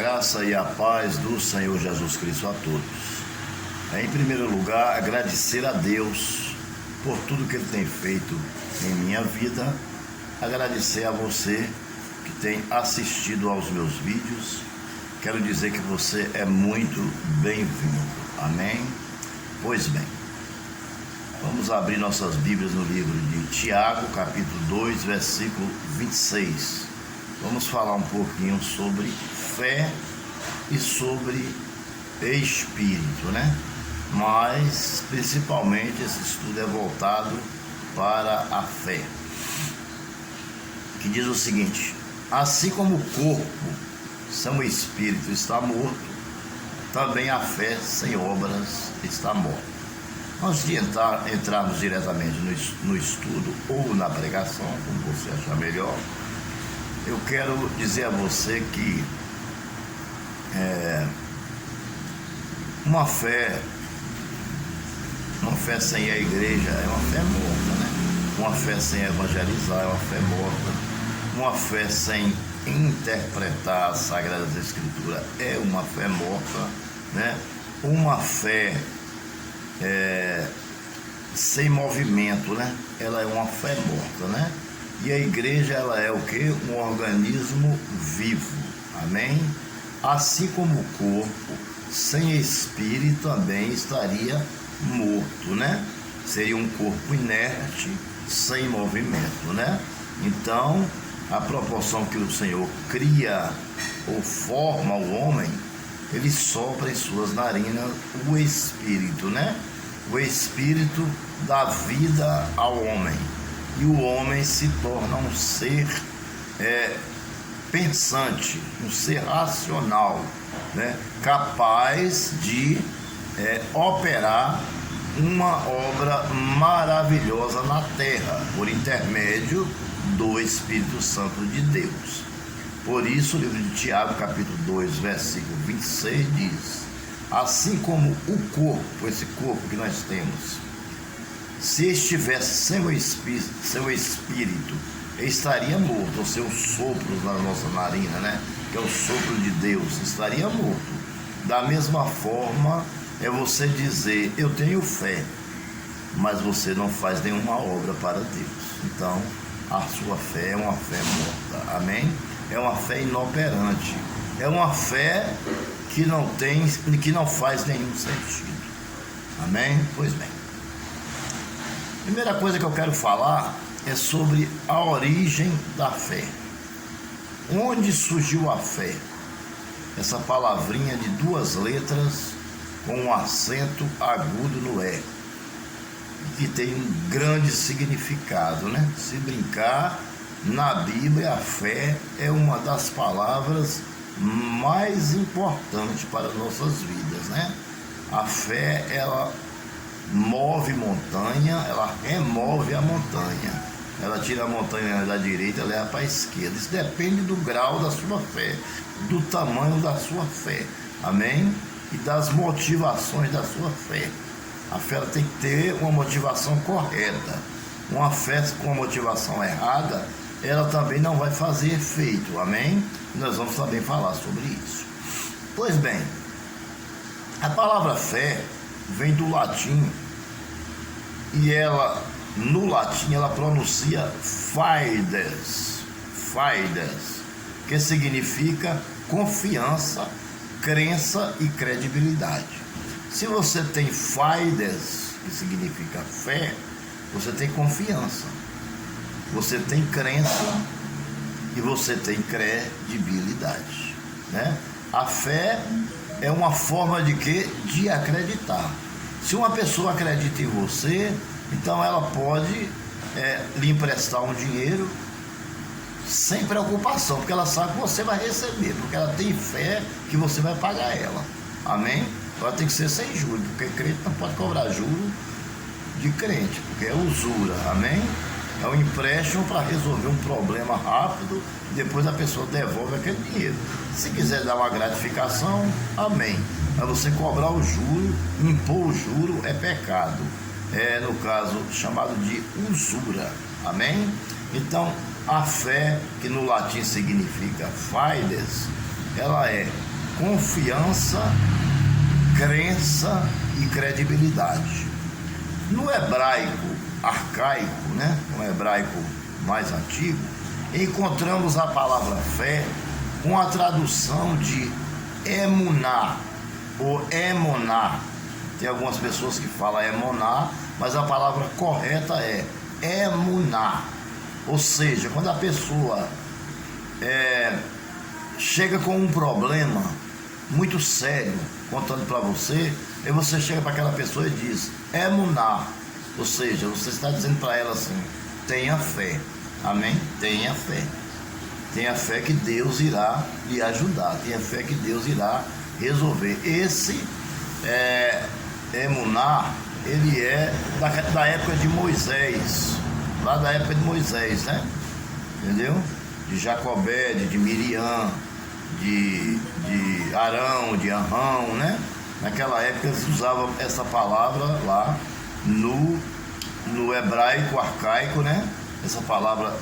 graça e a paz do Senhor Jesus Cristo a todos. Em primeiro lugar, agradecer a Deus por tudo que Ele tem feito em minha vida. Agradecer a você que tem assistido aos meus vídeos. Quero dizer que você é muito bem-vindo. Amém? Pois bem, vamos abrir nossas Bíblias no livro de Tiago, capítulo 2, versículo 26. Vamos falar um pouquinho sobre fé e sobre espírito, né? Mas, principalmente, esse estudo é voltado para a fé, que diz o seguinte: assim como o corpo sem o espírito está morto, também a fé sem obras está morta. Antes de entrarmos diretamente no estudo ou na pregação, como você achar melhor, eu quero dizer a você que uma fé sem a igreja é uma fé morta, né? Uma fé sem evangelizar é uma fé morta. Uma fé sem interpretar as Sagradas Escrituras é uma fé morta, né? Uma fé sem movimento, né? Ela é uma fé morta, né? E a igreja, ela é o quê? Um organismo vivo, amém? Assim como o corpo sem espírito também estaria morto, né? Seria um corpo inerte, sem movimento, né? Então, a proporção que o Senhor cria ou forma o homem, Ele sopra em suas narinas o espírito, né? O espírito dá vida ao homem. E o homem se torna um ser pensante, um ser racional, né? Capaz de operar uma obra maravilhosa na terra, por intermédio do Espírito Santo de Deus. Por isso, o livro de Tiago, capítulo 2, versículo 26, diz: assim como o corpo, esse corpo que nós temos, se estivesse sem o espírito, estaria morto. Ou seja, o sopro na nossa narina, né? Que é o sopro de Deus, estaria morto. Da mesma forma, é você dizer: eu tenho fé, mas você não faz nenhuma obra para Deus. Então, a sua fé é uma fé morta, amém? É uma fé inoperante, é uma fé que não faz nenhum sentido, amém? Pois bem, primeira coisa que eu quero falar é sobre a origem da fé. Onde surgiu a fé? Essa palavrinha de duas letras com um acento agudo no E, que tem um grande significado, né? Se brincar, na Bíblia a fé é uma das palavras mais importantes para nossas vidas, né? A fé, ela move montanha, ela remove a montanha, ela tira a montanha da direita, leva para a esquerda. Isso depende do grau da sua fé, do tamanho da sua fé, amém? E das motivações da sua fé. A fé tem que ter uma motivação correta. Uma fé com uma motivação errada, ela também não vai fazer efeito, amém? Nós vamos também falar sobre isso. Pois bem, a palavra fé vem do latim, e ela, no latim, ela pronuncia fides, que significa confiança, crença e credibilidade. Se você tem fides, que significa fé, você tem confiança, você tem crença e você tem credibilidade, né? A fé é uma forma de quê? De acreditar. Se uma pessoa acredita em você, então ela pode lhe emprestar um dinheiro sem preocupação, porque ela sabe que você vai receber, porque ela tem fé que você vai pagar ela, amém? Ela tem que ser sem juros, porque crente não pode cobrar juro de crente, porque é usura, amém? É um empréstimo para resolver um problema rápido, e depois a pessoa devolve aquele dinheiro. Se quiser dar uma gratificação, amém. Mas você cobrar o juro, impor o juro é pecado. É, no caso, chamado de usura, amém? Então, a fé, que no latim significa fides, ela é confiança, crença e credibilidade. No hebraico arcaico, né? No hebraico mais antigo, encontramos a palavra fé com a tradução de emuná ou emoná. Tem algumas pessoas que falam emoná, mas a palavra correta é emuná. Ou seja, quando a pessoa chega com um problema muito sério, contando para você, e você chega para aquela pessoa e diz emuná. Ou seja, você está dizendo para ela assim: tenha fé. Amém? Tenha fé. Tenha fé que Deus irá lhe ajudar. Tenha fé que Deus irá resolver. Esse emuná, ele é da época de Moisés. Lá da época de Moisés, né? Entendeu? De Jacobé, de Miriam, de Arão, de Arão, né? Naquela época eles usavam essa palavra lá no hebraico arcaico, né? Essa palavra,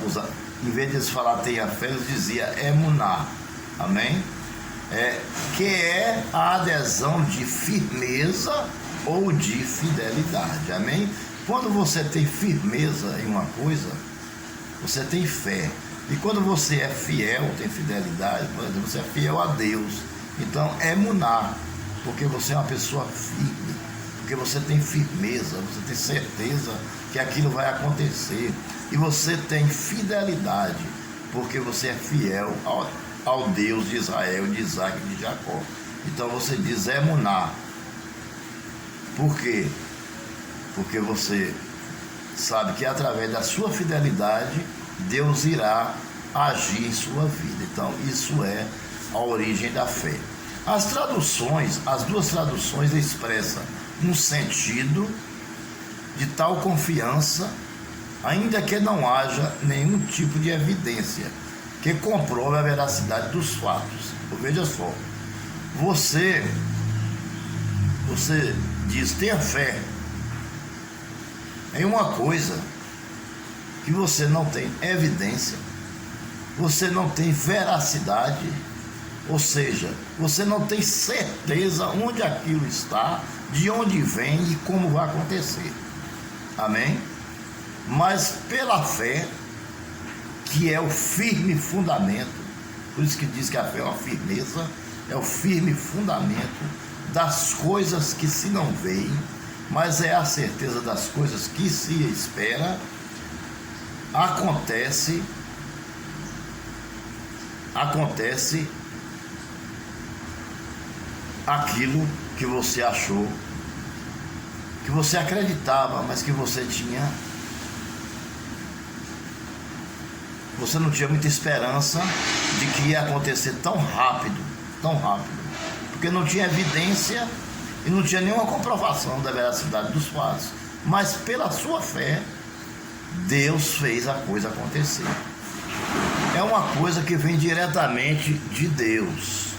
em vez de eles falar tenha fé, eles diziam emuná. Amém? Que é a adesão de firmeza ou de fidelidade. Amém? Quando você tem firmeza em uma coisa, você tem fé. E quando você é fiel, tem fidelidade, por exemplo, você é fiel a Deus. Então, emuná, porque você é uma pessoa firme, porque você tem firmeza, você tem certeza que aquilo vai acontecer. E você tem fidelidade, porque você é fiel ao Deus de Israel, de Isaac e de Jacó. Então você diz emuná. Por quê? Porque você sabe que através da sua fidelidade, Deus irá agir em sua vida. Então isso é a origem da fé. As duas traduções expressam um sentido de tal confiança, ainda que não haja nenhum tipo de evidência que comprove a veracidade dos fatos. Veja só, você diz, tenha fé em uma coisa que você não tem evidência, você não tem veracidade, ou seja, você não tem certeza onde aquilo está, de onde vem e como vai acontecer. Amém? Mas pela fé, que é o firme fundamento, por isso que diz que a fé é uma firmeza, é o firme fundamento das coisas que se não veem, mas é a certeza das coisas que se espera. Acontece aquilo que você achou, que você acreditava, mas que você não tinha muita esperança de que ia acontecer tão rápido, porque não tinha evidência e não tinha nenhuma comprovação da veracidade dos fatos, mas pela sua fé, Deus fez a coisa acontecer. É uma coisa que vem diretamente de Deus.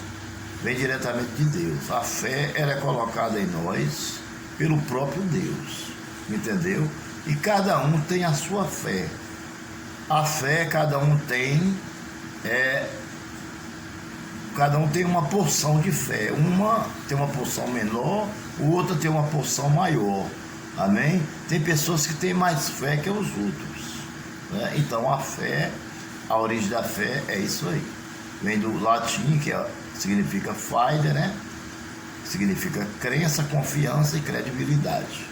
A fé, ela é colocada em nós pelo próprio Deus. Entendeu? E cada um tem a sua fé. A fé, cada um tem uma porção de fé. Uma tem uma porção menor, o outro tem uma porção maior. Amém? Tem pessoas que têm mais fé que os outros, né? Então a fé, a origem da fé é isso aí. Vem do latim, que significa fide, né? Significa crença, confiança e credibilidade.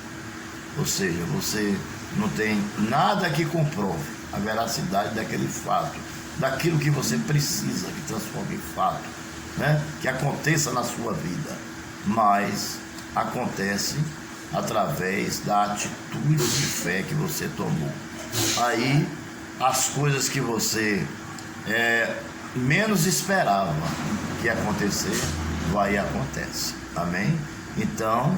Ou seja, você não tem nada que comprove a veracidade daquele fato, daquilo que você precisa que transforme em fato, né? Que aconteça na sua vida, mas acontece através da atitude de fé que você tomou. Aí as coisas que você menos esperava que ia acontecer, vai e acontece. Amém? Então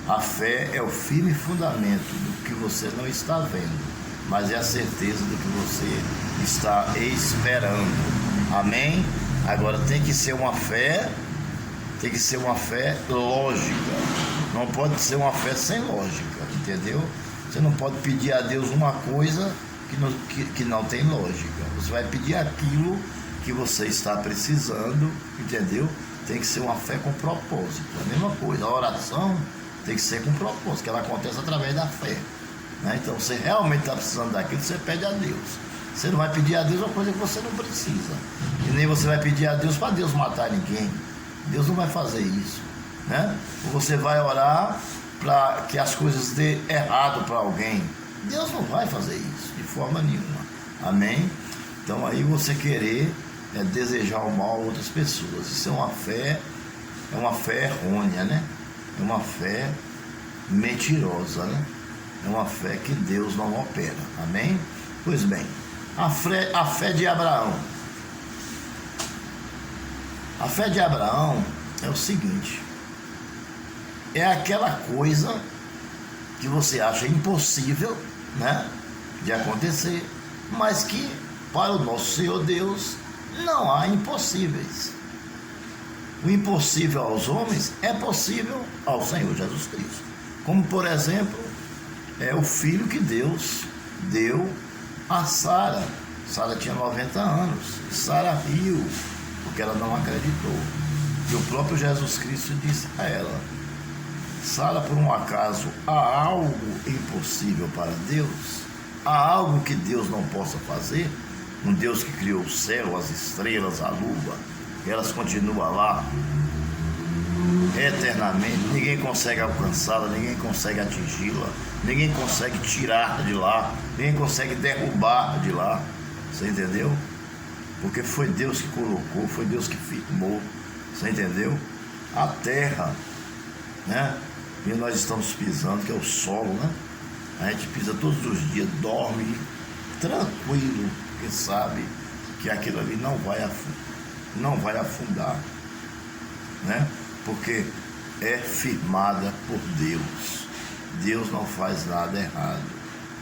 a fé é o firme fundamento do que você não está vendo, mas é a certeza do que você está esperando. Amém? Agora tem que ser uma fé lógica. Não pode ser uma fé sem lógica, entendeu? Você não pode pedir a Deus uma coisa que não tem lógica. Você vai pedir aquilo que você está precisando, entendeu? Tem que ser uma fé com propósito, é a mesma coisa. A oração tem que ser com propósito, que ela acontece através da fé, né? Então, você realmente está precisando daquilo, você pede a Deus. Você não vai pedir a Deus uma coisa que você não precisa, e nem você vai pedir a Deus para Deus matar ninguém. Deus não vai fazer isso, né? Ou você vai orar para que as coisas dê errado para alguém. Deus não vai fazer isso de forma nenhuma, amém? Então aí você querer desejar o mal a outras pessoas, isso é uma fé errônea, né? É uma fé mentirosa, né? É uma fé que Deus não opera, amém? Pois bem, a fé de Abraão. A fé de Abraão é o seguinte: é aquela coisa que você acha impossível, né, de acontecer, mas que para o nosso Senhor Deus não há impossíveis. O impossível aos homens é possível ao Senhor Jesus Cristo. Como, por exemplo, é o filho que Deus deu a Sara. Sara tinha 90 anos. Sara riu, porque ela não acreditou. E o próprio Jesus Cristo disse a ela: Sara, por um acaso, há algo impossível para Deus? Há algo que Deus não possa fazer? Um Deus que criou o céu, as estrelas, a lua, elas continuam lá eternamente, ninguém consegue alcançá-la, ninguém consegue atingi-la, ninguém consegue tirar de lá, ninguém consegue derrubar de lá. Você entendeu? Porque foi Deus que colocou, foi Deus que firmou. Você entendeu? A terra, né? E nós estamos pisando, que é o solo, né? A gente pisa todos os dias, dorme tranquilo, porque sabe que aquilo ali não vai afundar, né? Porque é firmada por Deus. Deus não faz nada errado.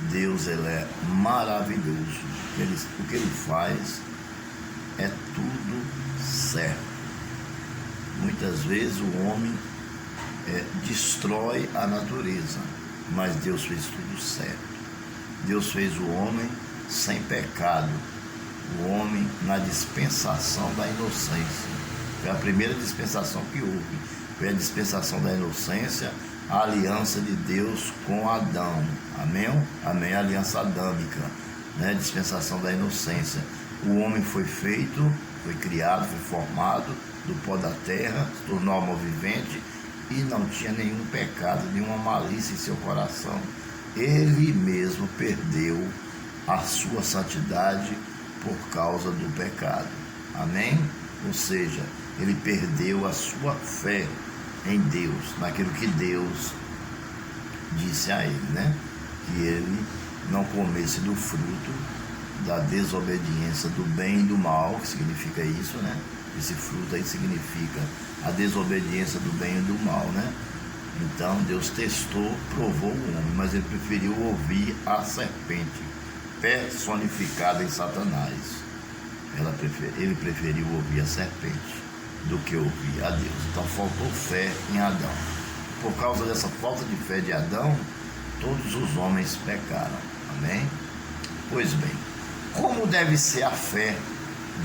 Deus, ele é maravilhoso. O que ele faz é tudo certo. Muitas vezes o homem destrói a natureza, mas Deus fez tudo certo. Deus fez o homem sem pecado, o homem na dispensação da inocência. Foi a primeira dispensação que houve, foi a dispensação da inocência, a aliança de Deus com Adão, amém? Amém, a aliança adâmica, né? Dispensação da inocência. O homem foi feito, foi criado, foi formado do pó da terra, se tornou alma vivente e não tinha nenhum pecado, nenhuma malícia em seu coração. Ele mesmo perdeu a sua santidade por causa do pecado, amém? Ou seja, ele perdeu a sua fé em Deus, naquilo que Deus disse a ele, né? Que ele não comesse do fruto da desobediência do bem e do mal, que significa isso, né? Esse fruto aí significa a desobediência do bem e do mal, né? Então Deus testou, provou o homem, mas ele preferiu ouvir a serpente personificada em Satanás. Ele preferiu ouvir a serpente do que ouvir a Deus. Então faltou fé em Adão. Por causa dessa falta de fé de Adão, todos os homens pecaram, amém? Pois bem, como deve ser a fé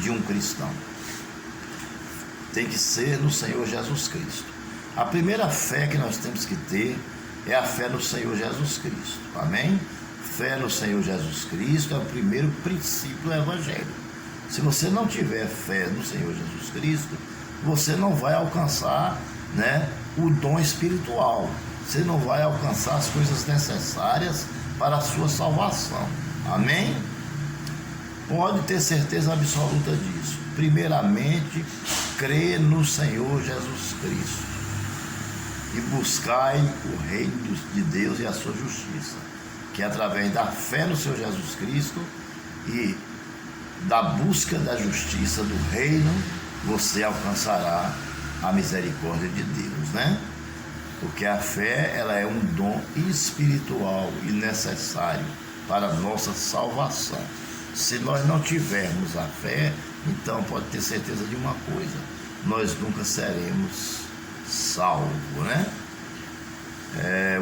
de um cristão? Tem que ser no Senhor Jesus Cristo. A primeira fé que nós temos que ter é a fé no Senhor Jesus Cristo, amém? Fé no Senhor Jesus Cristo é o primeiro princípio do Evangelho. Se você não tiver fé no Senhor Jesus Cristo, você não vai alcançar, né, o dom espiritual. Você não vai alcançar as coisas necessárias para a sua salvação, amém? Pode ter certeza absoluta disso. Primeiramente, crê no Senhor Jesus Cristo e buscai o reino de Deus e a sua justiça, que é através da fé no Senhor Jesus Cristo e da busca da justiça do reino, você alcançará a misericórdia de Deus, né? Porque a fé, ela é um dom espiritual e necessário para a nossa salvação. Se nós não tivermos a fé, então pode ter certeza de uma coisa: nós nunca seremos salvos, né?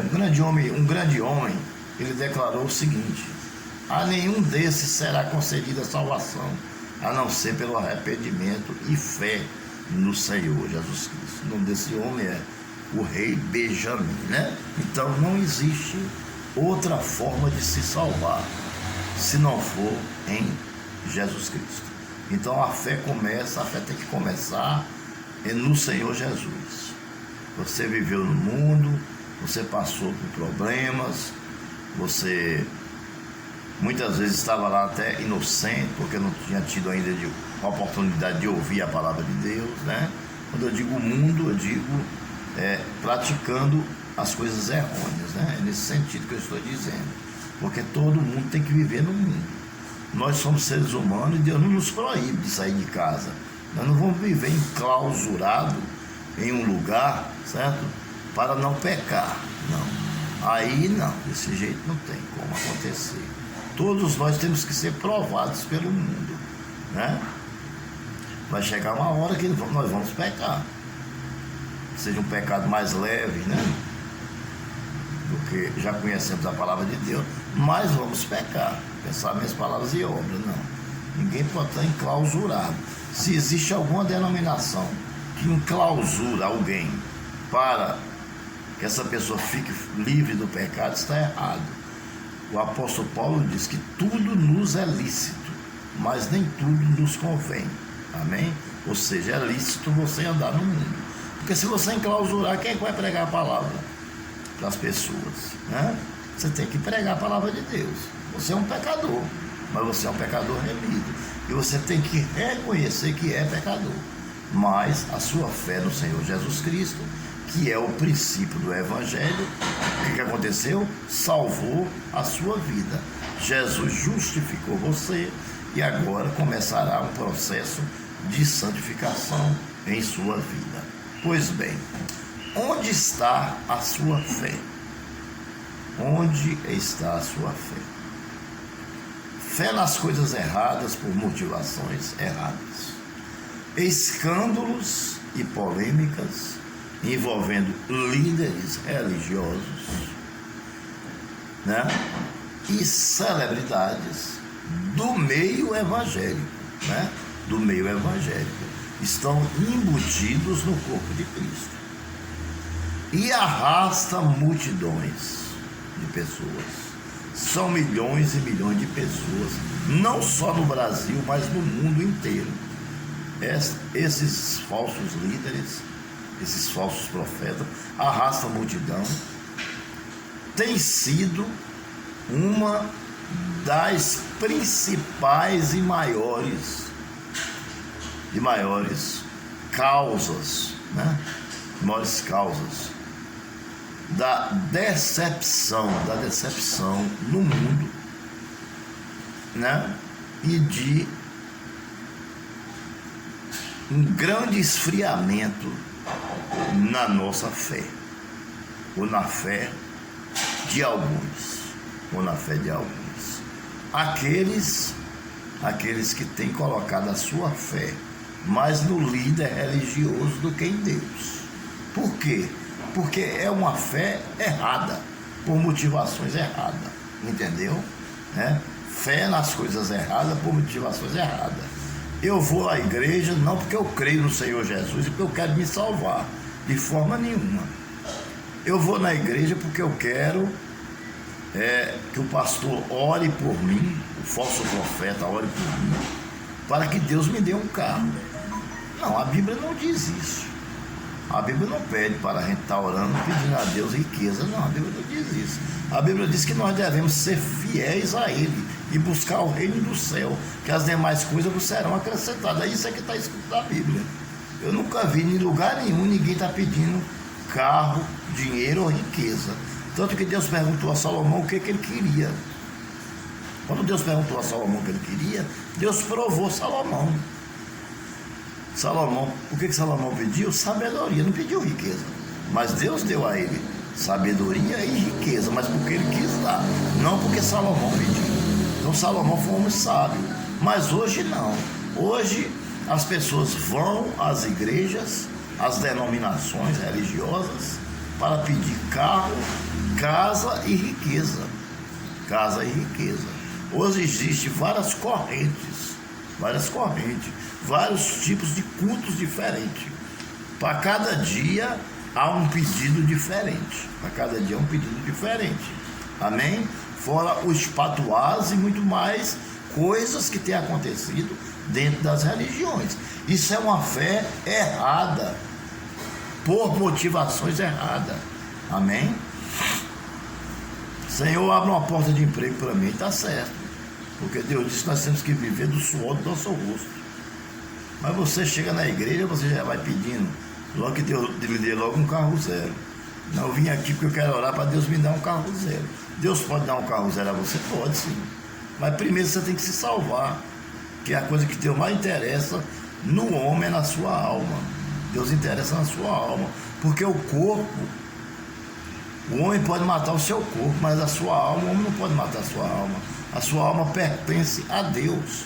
Um grande homem, ele declarou o seguinte: a nenhum desses será concedida salvação, a não ser pelo arrependimento e fé no Senhor Jesus Cristo. O nome desse homem é o rei Benjamim, né? Então não existe outra forma de se salvar se não for em Jesus Cristo. Então a fé tem que começar no Senhor Jesus. Você viveu no mundo, você passou por problemas, você muitas vezes estava lá até inocente, porque não tinha tido ainda a oportunidade de ouvir a palavra de Deus, né? Quando eu digo mundo, eu digo praticando as coisas errôneas, né? É nesse sentido que eu estou dizendo, porque todo mundo tem que viver no mundo. Nós somos seres humanos e Deus não nos proíbe de sair de casa. Nós não vamos viver enclausurado em um lugar, certo? Para não pecar, não. Aí não, desse jeito não tem como acontecer. Todos nós temos que ser provados pelo mundo, né? Vai chegar uma hora que nós vamos pecar. Seja um pecado mais leve, né? Porque já conhecemos a palavra de Deus, mas vamos pecar. Pensamentos, palavras e obras, não. Ninguém pode estar enclausurado. Se existe alguma denominação que enclausura alguém para que essa pessoa fique livre do pecado, está errado. O apóstolo Paulo diz que tudo nos é lícito, mas nem tudo nos convém. Amém? Ou seja, é lícito você andar no mundo. Porque se você enclausurar, quem é que vai pregar a palavra para as pessoas, né? Você tem que pregar a palavra de Deus. Você é um pecador, mas você é um pecador remido. E você tem que reconhecer que é pecador. Mas a sua fé no Senhor Jesus Cristo, que é o princípio do Evangelho, o que aconteceu? Salvou a sua vida. Jesus justificou você e agora começará um processo de santificação em sua vida. Pois bem, onde está a sua fé? Onde está a sua fé? Fé nas coisas erradas por motivações erradas. Escândalos e polêmicas envolvendo líderes religiosos, né? E celebridades do meio evangélico, né? Do meio evangélico, estão embutidos no corpo de Cristo e arrasta multidões de pessoas. São milhões e milhões de pessoas, não só no Brasil, mas no mundo inteiro. Esses falsos líderes, esses falsos profetas, arrastam a multidão. Tem sido uma das principais e maiores causas, né? Maiores causas da decepção no mundo, né? E de um grande esfriamento na nossa fé, ou na fé de alguns, aqueles que têm colocado a sua fé mais no líder religioso do que em Deus. Por quê? Porque é uma fé errada, por motivações erradas, entendeu? Né? Fé nas coisas erradas por motivações erradas. Eu vou à igreja não porque eu creio no Senhor Jesus e porque eu quero me salvar, de forma nenhuma. Eu vou na igreja porque eu quero que o pastor ore por mim, o falso profeta ore por mim, para que Deus me dê um carro. Não, a Bíblia não diz isso. A Bíblia não pede para a gente estar orando pedindo a Deus riqueza. Não, a Bíblia não diz isso. A Bíblia diz que nós devemos ser fiéis a Ele e buscar o reino do céu, que as demais coisas nos serão acrescentadas. Isso é que está escrito na Bíblia. Eu nunca vi em lugar nenhum ninguém está pedindo carro, dinheiro ou riqueza. Tanto que Deus perguntou a Salomão o que ele queria. Quando Deus perguntou a Salomão o que ele queria, Deus provou Salomão. O que Salomão pediu? Sabedoria, não pediu riqueza. Mas Deus deu a ele sabedoria e riqueza, mas porque ele quis dar, não porque Salomão pediu. Então Salomão foi um homem sábio. Mas hoje não. Hoje as pessoas vão às igrejas, às denominações religiosas, para pedir carro, casa e riqueza. Hoje existem várias correntes várias correntes, vários tipos de cultos diferentes. Para cada dia há um pedido diferente. Para cada dia há um pedido diferente. Amém? Fora os patuás e muito mais coisas que têm acontecido dentro das religiões. Isso é uma fé errada, por motivações erradas. Amém? Senhor, abre uma porta de emprego para mim, está certo. Porque Deus disse que nós temos que viver do suor do nosso rosto. Mas você chega na igreja, você já vai pedindo, logo que Deus lhe dê logo um carro zero. Não, eu vim aqui porque eu quero orar para Deus me dar um carro zero. Deus pode dar um carro zero a você? Pode sim. Mas primeiro você tem que se salvar. Que é a coisa que Deus mais interessa no homem é na sua alma. Deus interessa na sua alma. Porque o corpo, o homem pode matar o seu corpo, mas a sua alma, o homem não pode matar a sua alma. A sua alma pertence a Deus.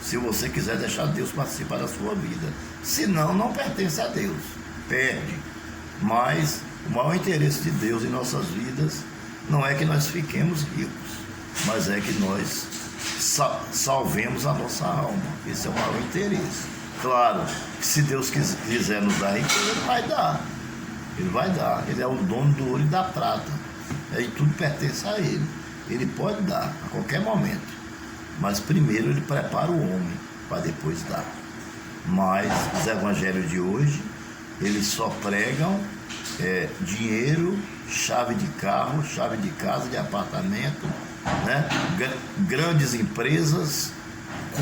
Se você quiser deixar Deus participar da sua vida. Se não, não pertence a Deus. Perde. Mas o maior interesse de Deus em nossas vidas não é que nós fiquemos ricos, mas é que nós salvemos a nossa alma. Esse é o maior interesse. Claro que se Deus quiser nos dar riqueza, Ele vai dar. Ele vai dar. Ele é o dono do ouro e da prata. E tudo pertence a Ele. Ele pode dar a qualquer momento. Mas primeiro Ele prepara o homem para depois dar. Mas os evangelhos de hoje, eles só pregam dinheiro, chave de carro, chave de casa, de apartamento, né? Grandes empresas,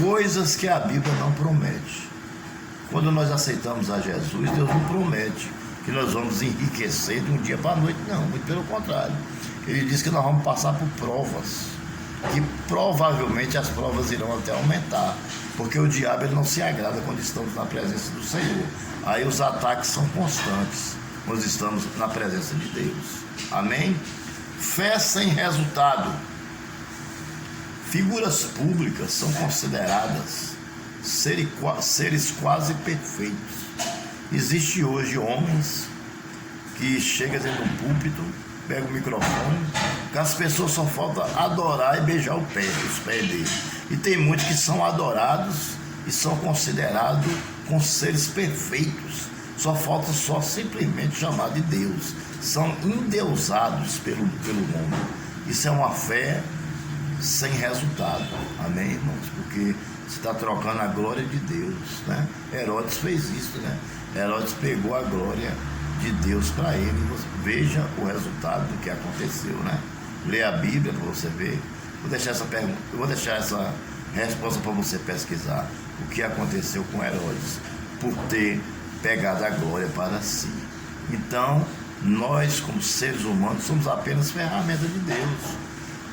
coisas que a Bíblia não promete. Quando nós aceitamos a Jesus, Deus não promete que nós vamos enriquecer de um dia para a noite, não, muito pelo contrário. Ele diz que nós vamos passar por provas, que provavelmente as provas irão até aumentar, porque o diabo ele não se agrada quando estamos na presença do Senhor. Aí os ataques são constantes, nós estamos na presença de Deus. Amém? Fé sem resultado. Figuras públicas são consideradas seres quase perfeitos. Existe hoje homens que chegam dentro de um púlpito, pegam o microfone, que as pessoas só faltam adorar e beijar os pés dele. E tem muitos que são adorados e são considerados como seres perfeitos. Só falta simplesmente chamar de Deus. São endeusados pelo mundo. Isso é uma fé sem resultado. Amém, irmãos? Porque você está trocando a glória de Deus, né? Herodes fez isso, né? Herodes pegou a glória de Deus para ele. Veja o resultado do que aconteceu, né? Lê a Bíblia para você ver. Vou deixar essa resposta para você pesquisar. O que aconteceu com Herodes por ter pegado a glória para si. Então, nós como seres humanos somos apenas ferramentas de Deus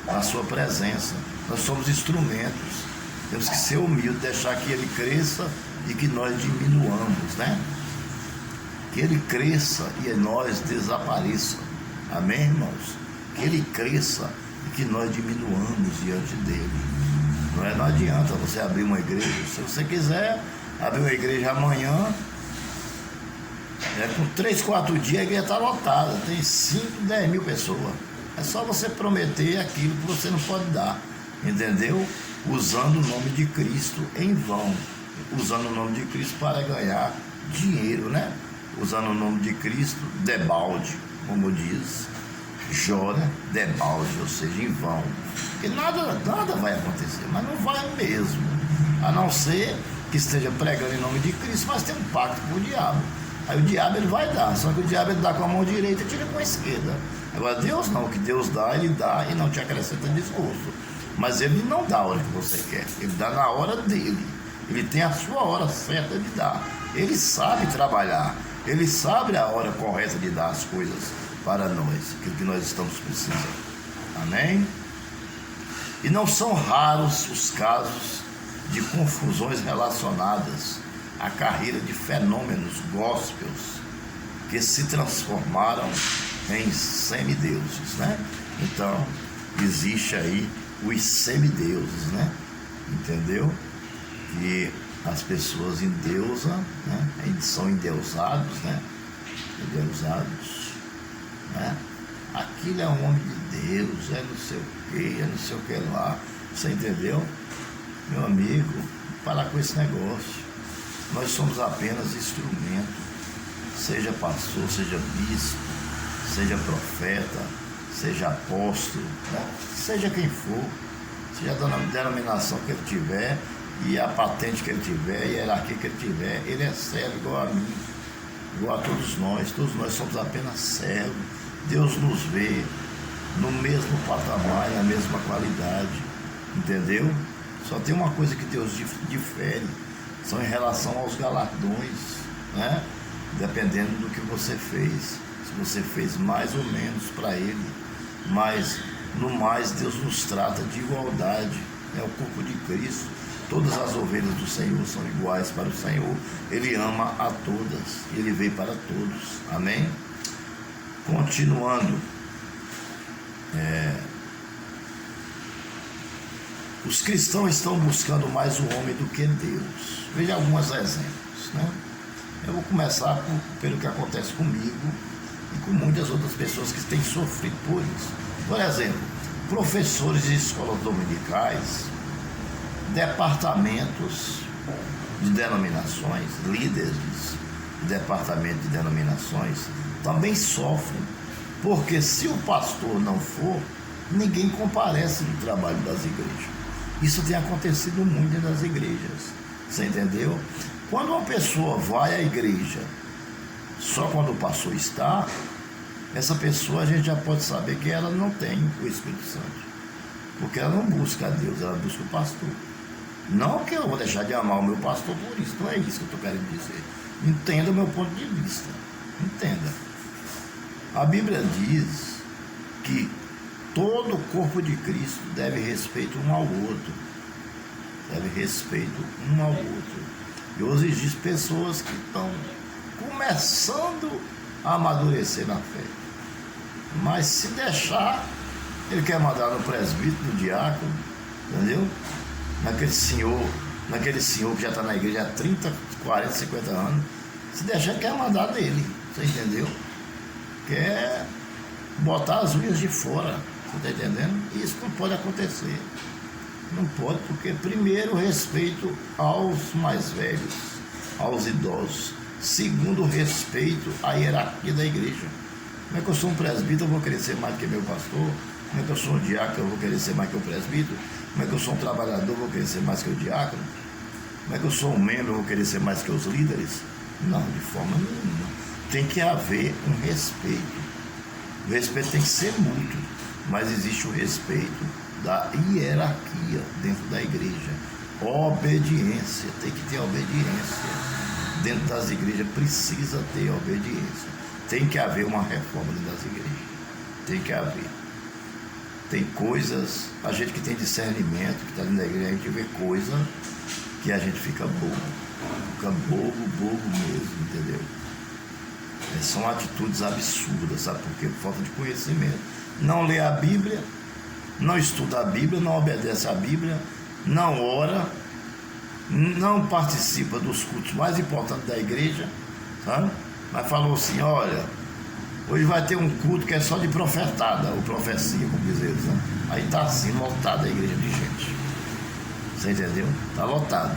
na sua presença. Nós somos instrumentos. Temos que ser humildes, deixar que Ele cresça e que nós diminuamos, né? Que Ele cresça e nós desapareça. Amém, irmãos? Que Ele cresça e que nós diminuamos diante dEle. Não adianta você abrir uma igreja. Se você quiser abrir uma igreja amanhã, com 3, 4 dias a igreja está lotada. Tem 5, 10 mil pessoas. É só você prometer aquilo que você não pode dar. Entendeu? Usando o nome de Cristo em vão. Usando o nome de Cristo para ganhar dinheiro, né? Usando o nome de Cristo, debalde, como diz Jó, né? Debalde, ou seja, em vão. Porque nada vai acontecer, mas não vai mesmo. A não ser que esteja pregando em nome de Cristo, mas tem um pacto com o diabo. Aí o diabo ele vai dar, só que o diabo ele dá com a mão direita e tira com a esquerda. Agora Deus não, o que Deus dá, Ele dá e não te acrescenta desgosto. Mas Ele não dá a hora que você quer, Ele dá na hora dele. Ele tem a sua hora certa de dar. Ele sabe trabalhar, Ele sabe a hora correta de dar as coisas para nós, aquilo que nós estamos precisando. Amém? E não são raros os casos de confusões relacionadas à carreira de fenômenos gospels que se transformaram em semideuses, né? Então, existe aí os semideuses, né? Entendeu? Que as pessoas endeusam, né? São endeusados, né? Endeusados, né? Aquilo é um homem de Deus, é não sei o que, é não sei o que lá. Você entendeu? Meu amigo, parar com esse negócio. Nós somos apenas instrumento, seja pastor, seja bispo, seja profeta, seja apóstolo, né? Seja quem for, seja a denominação que ele tiver, e a patente que ele tiver, e a hierarquia que ele tiver, ele é servo igual a mim, igual a todos nós somos apenas servos. Deus nos vê no mesmo patamar, na mesma qualidade, entendeu? Só tem uma coisa que Deus difere, são em relação aos galardões, né? Dependendo do que você fez, se você fez mais ou menos para Ele, mas no mais Deus nos trata de igualdade, é o corpo de Cristo, todas as ovelhas do Senhor são iguais para o Senhor, Ele ama a todas, Ele veio para todos, amém? Continuando, os cristãos estão buscando mais o homem do que Deus. Veja alguns exemplos, né? Eu vou começar pelo que acontece comigo e com muitas outras pessoas que têm sofrido por isso. Por exemplo, professores de escolas dominicais, departamentos de denominações, líderes de departamento de denominações, também sofrem, porque se o pastor não for, ninguém comparece no trabalho das igrejas. Isso tem acontecido muito dentro das igrejas, você entendeu? Quando uma pessoa vai à igreja só quando o pastor está, essa pessoa a gente já pode saber que ela não tem o Espírito Santo, porque ela não busca a Deus, ela busca o pastor. Não que eu vou deixar de amar o meu pastor por isso, não é isso que eu estou querendo dizer. Entenda o meu ponto de vista, entenda. A Bíblia diz que todo o corpo de Cristo deve respeito um ao outro. Deve respeito um ao outro. E hoje existem pessoas que estão começando a amadurecer na fé. Mas se deixar, ele quer mandar no presbítero, no diácono, entendeu? Naquele senhor que já está na igreja há 30, 40, 50 anos. Se deixar, ele quer mandar nele, você entendeu? Quer botar as unhas de fora, você está entendendo? Isso não pode acontecer. Não pode, porque primeiro respeito aos mais velhos, aos idosos. Segundo, respeito à hierarquia da igreja. Como é que eu sou um presbítero, eu vou querer ser mais que meu pastor? Como é que eu sou um diácono, eu vou querer ser mais que o presbítero? Como é que eu sou um trabalhador, eu vou querer ser mais que o diácono? Como é que eu sou um membro, eu vou querer ser mais que os líderes? Não, de forma nenhuma. Tem que haver um respeito. O respeito tem que ser mútuo, mas existe o respeito da hierarquia dentro da igreja. Obediência, tem que ter obediência. Dentro das igrejas precisa ter obediência. Tem que haver uma reforma dentro das igrejas. Tem que haver. Tem coisas, a gente que tem discernimento, que está dentro da igreja, a gente vê coisa que a gente fica bobo. Fica bobo mesmo, entendeu? São atitudes absurdas, sabe por quê? Por falta de conhecimento. Não lê a Bíblia, não estuda a Bíblia, não obedece a Bíblia, não ora, não participa dos cultos mais importantes da igreja, sabe? Mas falou assim, olha, hoje vai ter um culto que é só de profetada, ou profecia, como diz eles, né? Aí está assim, lotada a igreja de gente. Você entendeu? Está lotado.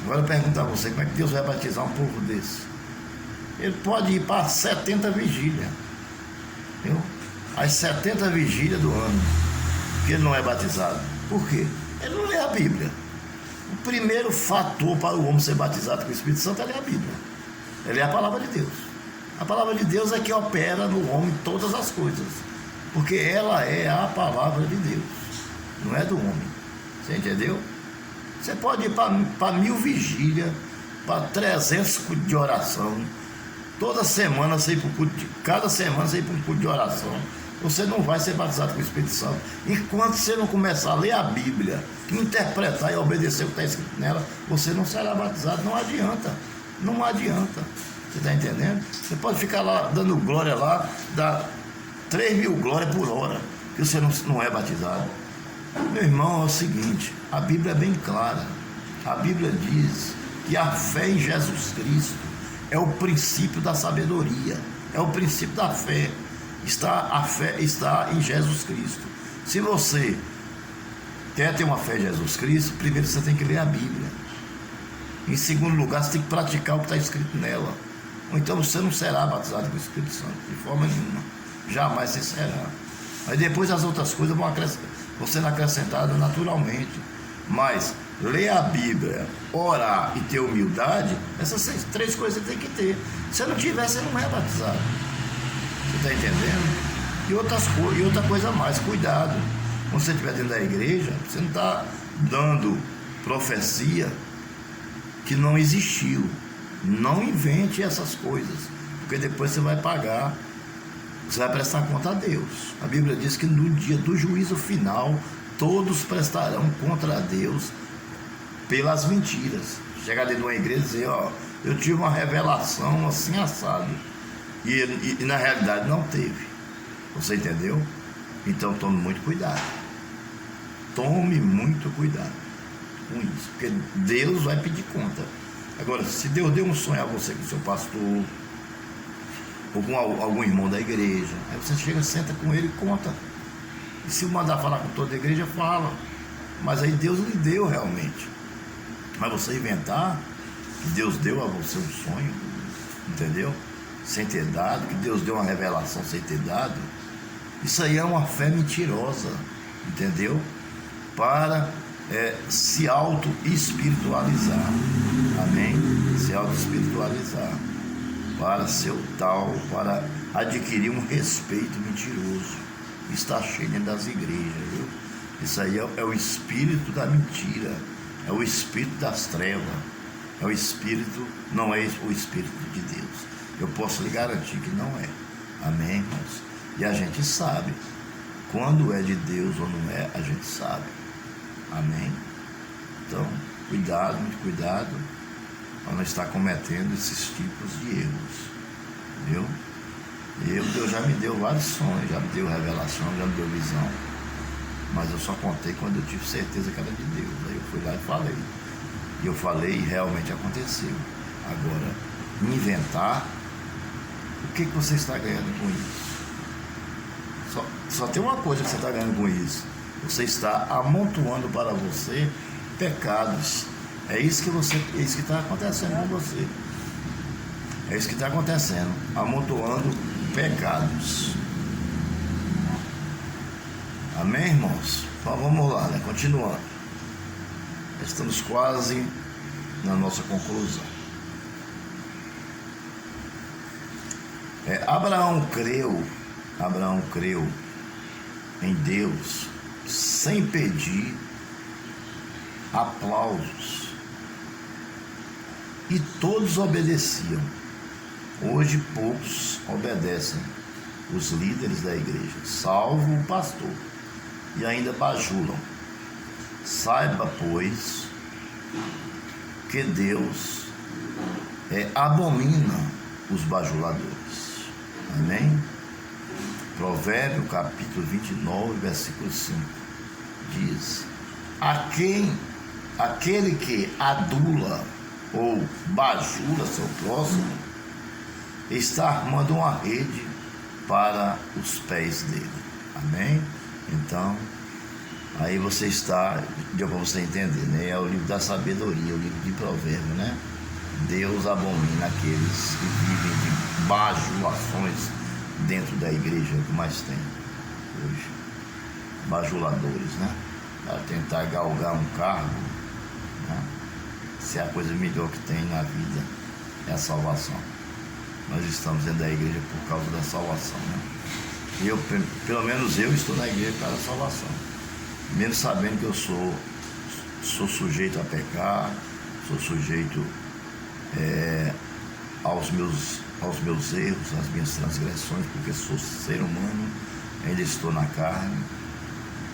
Agora eu pergunto a você, como é que Deus vai batizar um povo desse? Ele pode ir para 70 vigílias, entendeu? As 70 vigílias do ano, que ele não é batizado. Por quê? Ele não lê a Bíblia. O primeiro fator para o homem ser batizado com o Espírito Santo é ler a Bíblia. Ele é a palavra de Deus. A palavra de Deus é que opera no homem todas as coisas, porque ela é a palavra de Deus, não é do homem. Você entendeu? Você pode ir para 1000 vigílias, para 300 cultos de oração, toda semana você ir para um culto cada semana você ir para um culto de oração. Você não vai ser batizado com o Espírito Santo enquanto você não começar a ler a Bíblia, interpretar e obedecer o que está escrito nela. Você não será batizado. Não adianta, não adianta. Você está entendendo? Você pode ficar lá dando glória lá, dá 3.000 glórias por hora, que você não é batizado. Meu irmão, é o seguinte, a Bíblia é bem clara. A Bíblia diz que a fé em Jesus Cristo é o princípio da sabedoria, é o princípio da fé. A fé está em Jesus Cristo. Se você quer ter uma fé em Jesus Cristo, primeiro você tem que ler a Bíblia. Em segundo lugar, você tem que praticar o que está escrito nela. Ou então você não será batizado com o Espírito Santo, de forma nenhuma. Jamais você será. Aí depois as outras coisas vão sendo acrescentadas naturalmente. Mas ler a Bíblia, orar e ter humildade, essas 3 coisas você tem que ter. Se não tiver, você não é batizado. Você está entendendo? E outra coisa a mais, cuidado. Quando você estiver dentro da igreja, você não está dando profecia que não existiu. Não invente essas coisas, porque depois você vai pagar, você vai prestar conta a Deus. A Bíblia diz que no dia do juízo final, todos prestarão contra Deus pelas mentiras. Chegar dentro de uma igreja e dizer, ó, eu tive uma revelação assim assado, e na realidade não teve. Você entendeu? Então tome muito cuidado. Tome muito cuidado com isso, porque Deus vai pedir conta. Agora, se Deus deu um sonho a você com o seu pastor, ou com algum irmão da igreja, aí você chega, senta com ele e conta. E se mandar falar com toda a igreja, fala. Mas aí Deus lhe deu realmente. Mas você inventar que Deus deu a você um sonho, entendeu? Sem ter dado, que Deus deu uma revelação sem ter dado, isso aí é uma fé mentirosa, entendeu? Para se auto-espiritualizar, amém? Se auto-espiritualizar, para ser o tal, para adquirir um respeito mentiroso, está cheio dentro das igrejas, viu? Isso aí é o espírito da mentira, é o espírito das trevas, é o espírito, não é o espírito de Deus. Eu posso lhe garantir que não é, amém, irmãos? E a gente sabe, quando é de Deus ou não é, a gente sabe. Amém? Então, cuidado, muito cuidado, para não estar cometendo esses tipos de erros, viu? Deus já me deu vários sonhos, já me deu revelação, já me deu visão, mas eu só contei quando eu tive certeza que era de Deus. Aí eu fui lá e falei. E eu falei e realmente aconteceu. Agora, inventar, o que você está ganhando com isso? Só tem uma coisa que você está ganhando com isso. Você está amontoando para você pecados. É isso que está acontecendo com você. É isso que está acontecendo. Amontoando pecados. Amém, irmãos? Então vamos lá, né? Continuando. Estamos quase na nossa conclusão. Abraão creu em Deus sem pedir aplausos, e todos obedeciam. Hoje poucos obedecem os líderes da igreja, salvo o pastor, e ainda bajulam. Saiba, pois, que Deus abomina os bajuladores. Amém? Provérbio capítulo 29, versículo 5 diz: aquele que adula ou bajula seu próximo está armando uma rede para os pés dele. Amém? Então, aí você está, deu para você entender, né? É o livro da sabedoria, o livro de Provérbio, né? Deus abomina aqueles que vivem de bajulações dentro da igreja, que mais tem hoje, bajuladores, né? Para tentar galgar um cargo, né? Se é a coisa melhor que tem na vida é a salvação. Nós estamos dentro da igreja por causa da salvação, né? Pelo menos eu estou na igreja por causa da salvação, mesmo sabendo que eu sou sujeito a pecar, sou sujeito aos meus erros, às minhas transgressões, porque sou ser humano, ainda estou na carne,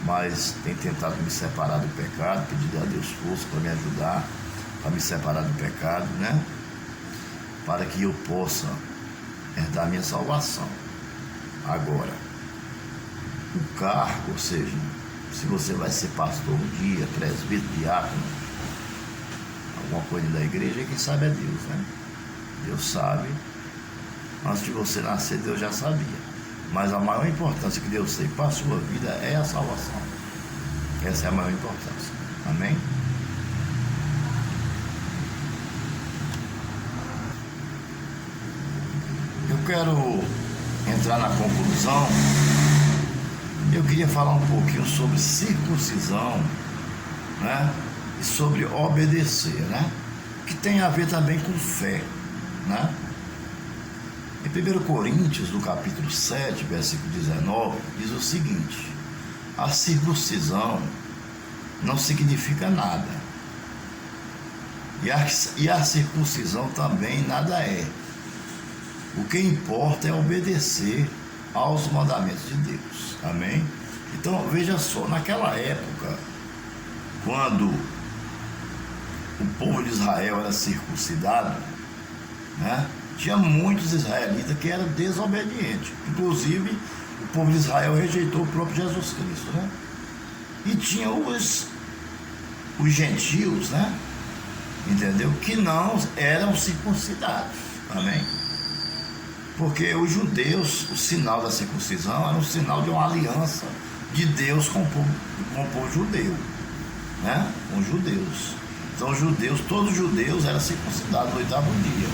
mas tenho tentado me separar do pecado, pedir a Deus força para me ajudar, para me separar do pecado, né? Para que eu possa herdar a minha salvação. Agora, o cargo, ou seja, se você vai ser pastor um dia, presbítero, diácono, alguma coisa da igreja, quem sabe é Deus, né? Deus sabe. Antes de você nascer, Deus já sabia. Mas a maior importância que Deus tem para a sua vida é a salvação. Essa é a maior importância. Amém? Eu quero entrar na conclusão. Eu queria falar um pouquinho sobre circuncisão, né? E sobre obedecer, né? Que tem a ver também com fé, né? Em 1 Coríntios, no capítulo 7, versículo 19, diz o seguinte: a circuncisão não significa nada, e a circuncisão também nada é. O que importa é obedecer aos mandamentos de Deus. Amém? Então, veja só, naquela época, quando o povo de Israel era circuncidado, né, tinha muitos israelitas que eram desobedientes. Inclusive, o povo de Israel rejeitou o próprio Jesus Cristo, né? E tinha os gentios, né? Entendeu? Que não eram circuncidados. Amém? Porque os judeus, o sinal da circuncisão era um sinal de uma aliança de Deus com o povo judeu, né? Com os judeus. Então, os judeus, todos os judeus eram circuncidados no 8º dia.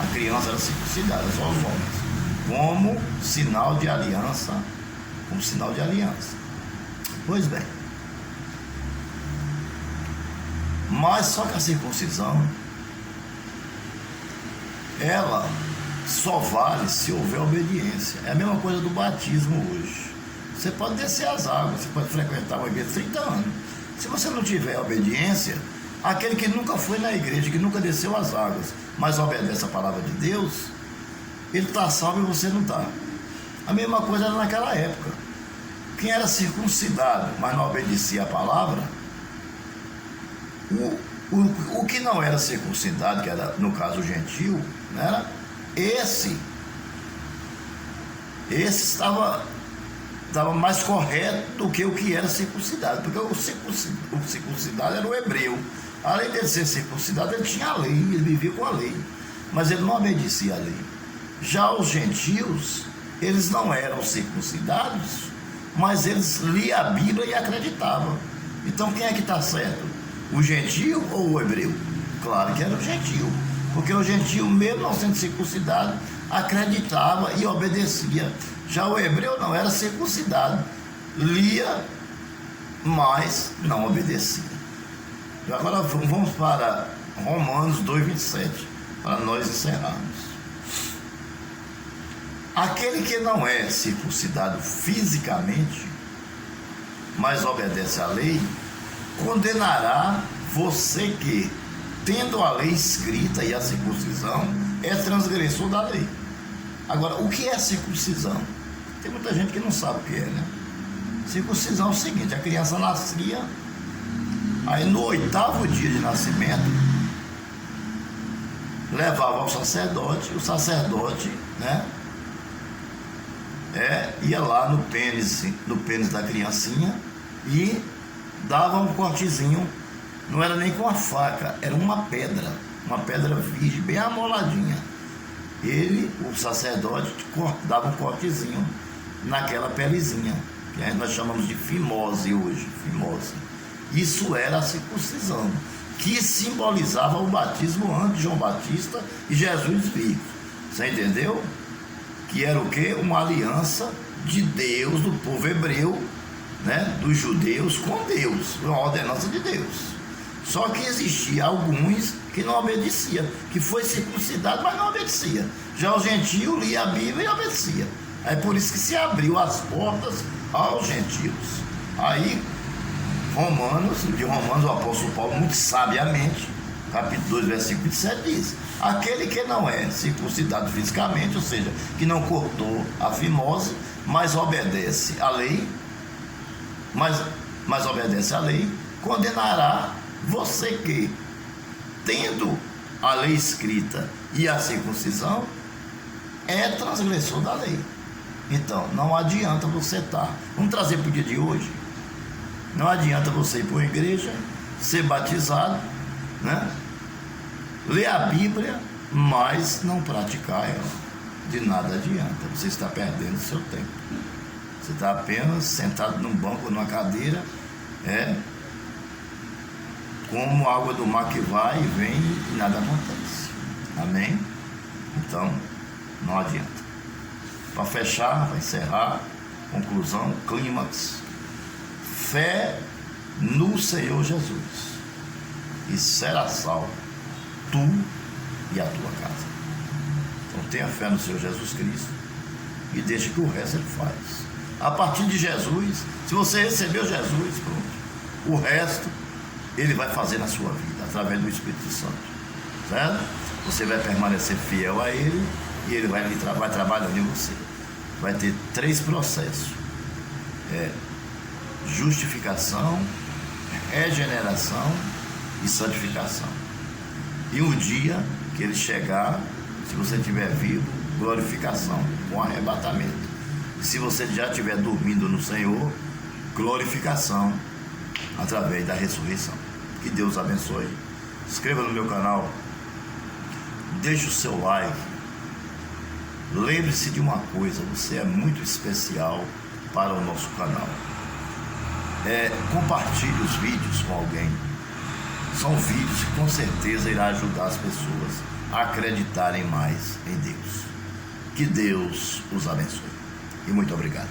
A criança era circuncidada, só os homens. Como sinal de aliança. Como sinal de aliança. Pois bem. Mas só que a circuncisão, ela só vale se houver obediência. É a mesma coisa do batismo hoje. Você pode descer as águas, você pode frequentar uma igreja 30 anos. Se você não tiver obediência, aquele que nunca foi na igreja, que nunca desceu as águas, mas obedece a palavra de Deus, ele está salvo e você não está. A mesma coisa era naquela época. Quem era circuncidado, mas não obedecia a palavra, o que não era circuncidado, que era, no caso, o gentio, né, esse estava mais correto do que o que era circuncidado, porque o circuncidado era o hebreu. Além de ser circuncidado, ele tinha a lei, ele vivia com a lei, mas ele não obedecia a lei. Já os gentios, eles não eram circuncidados, mas eles liam a Bíblia e acreditavam. Então quem é que está certo? O gentio ou o hebreu? Claro que era o gentio, porque o gentio, mesmo não sendo circuncidado, acreditava e obedecia. Já o hebreu não era circuncidado, lia, mas não obedecia. Agora vamos para Romanos 2,27, para nós encerrarmos. Aquele que não é circuncidado fisicamente, mas obedece à lei, condenará você que, tendo a lei escrita e a circuncisão, é transgressor da lei. Agora, o que é circuncisão? Tem muita gente que não sabe o que é, né? Circuncisão é o seguinte: a criança nascia, aí no 8º dia de nascimento, levava ao sacerdote, o sacerdote, né, ia lá no pênis da criancinha e dava um cortezinho. Não era nem com a faca, era uma pedra virgem, bem amoladinha. O sacerdote, dava um cortezinho naquela pelezinha, que nós chamamos de fimose hoje, fimose. Isso era a circuncisão, que simbolizava o batismo antes de João Batista e Jesus vir. Você entendeu? Que era o quê? Uma aliança de Deus, do povo hebreu, né? Dos judeus com Deus, uma ordenança de Deus. Só que existia alguns que não obedeciam, que foi circuncidado, mas não obedecia. Já o gentio lia a Bíblia e obedecia. É por isso que se abriu as portas aos gentios. Aí, de Romanos, o apóstolo Paulo, muito sabiamente, capítulo 2, versículo 27, diz: aquele que não é circuncidado fisicamente, ou seja, que não cortou a fimose, mas obedece à lei, mas obedece à lei, condenará você que, tendo a lei escrita e a circuncisão, é transgressor da lei. Então, não adianta você estar. Vamos trazer para o dia de hoje. Não adianta você ir para uma igreja, ser batizado, né? Ler a Bíblia, mas não praticar ela. De nada adianta. Você está perdendo o seu tempo. Você está apenas sentado num banco, numa cadeira, É como a água do mar que vai e vem e nada acontece. Amém? Então, não adianta. Para fechar, para encerrar, conclusão, clímax, fé no Senhor Jesus e será salvo tu e a tua casa. Então tenha fé no Senhor Jesus Cristo e deixe que o resto ele faz. A partir de Jesus, se você recebeu Jesus, pronto, o resto ele vai fazer na sua vida, através do Espírito Santo, certo? Você vai permanecer fiel a ele e ele vai trabalhando em você. Vai ter 3 processos: justificação, regeneração e santificação. E um dia que ele chegar, se você estiver vivo, glorificação, com arrebatamento. E se você já estiver dormindo no Senhor, glorificação através da ressurreição. Que Deus abençoe. Se inscreva no meu canal, deixe o seu like. Lembre-se de uma coisa: você é muito especial para o nosso canal. Compartilhe os vídeos com alguém. São vídeos que com certeza irá ajudar as pessoas a acreditarem mais em Deus. Que Deus os abençoe. E muito obrigado.